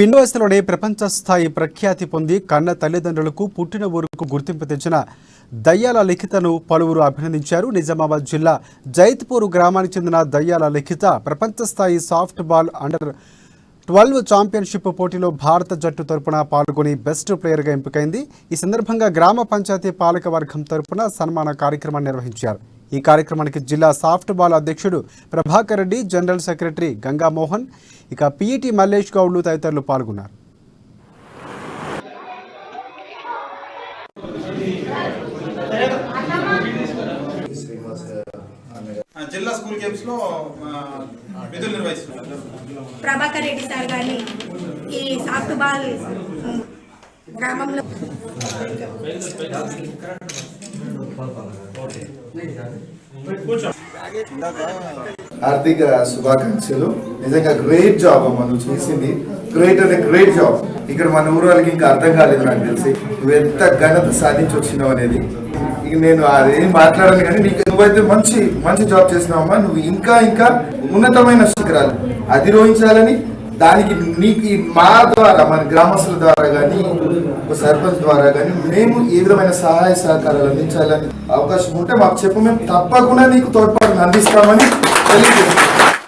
యూనివర్సిటీలోనే ప్రపంచ స్థాయి ప్రఖ్యాతి పొంది కన్న తల్లిదండ్రులకు పుట్టిన ఊరుకు గుర్తింపు తెచ్చిన దయ్యాల లిఖితను పలువురు అభినందించారు. నిజామాబాద్ జిల్లా జైత్పూర్ గ్రామానికి చెందిన దయ్యాల లిఖిత ప్రపంచ స్థాయి సాఫ్ట్ బాల్ అండర్-12 ఛాంపియన్షిప్ పోటీలో భారత జట్టు తరపున పాల్గొని బెస్ట్ ప్లేయర్గా ఎంపికైంది. ఈ సందర్భంగా గ్రామ పంచాయతీ పాలక వర్గం తరపున సన్మాన కార్యక్రమాన్ని నిర్వహించారు. ఈ కార్యక్రమానికి జిల్లా సాఫ్ట్ బాల్ అధ్యక్షుడు ప్రభాకర్ రెడ్డి, జనరల్ సెక్రటరీ గంగా మోహన్, ఇక పిఈటి మల్లేష్ గౌడ్లు తదితరులు పాల్గొన్నారు. జిల్లా స్కూల్ గేమ్స్ లో విధులు నిర్వహిస్తున్నారు ప్రభాకర్ రెడ్డి సార్ గారిని ఈ సాఫ్ట్ బాల్ గ్రామంలో హార్దిక శుభాకాంక్షలు. నిజంగా గ్రేట్ జాబ్ అమ్మ, నువ్వు చేసింది గ్రేట్ జాబ్. ఇక్కడ మన ఊరు వాళ్ళకి ఇంకా అర్థం కాలేదు నాకు తెలిసి నువ్వు ఎంత ఘనత సాధించి వచ్చినావు అనేది. ఇక నేను అదేం మాట్లాడాలి కానీ నువ్వైతే మంచి జాబ్ చేసినావమ్మా. నువ్వు ఇంకా ఉన్నతమైన శిఖరాలు అధిరోహించాలని, దానికి నీకు మా ద్వారా, మన గ్రామస్తుల ద్వారా కానీ, ఒక సర్పంచ్ ద్వారా కానీ మేము ఏ విధమైన సహాయ సహకారాలు అందించాలని అవకాశం ఉంటే మాకు చెప్పు, మేము తప్పకుండా నీకు తోడ్పాటును అందిస్తామని తెలియజేస్తాం.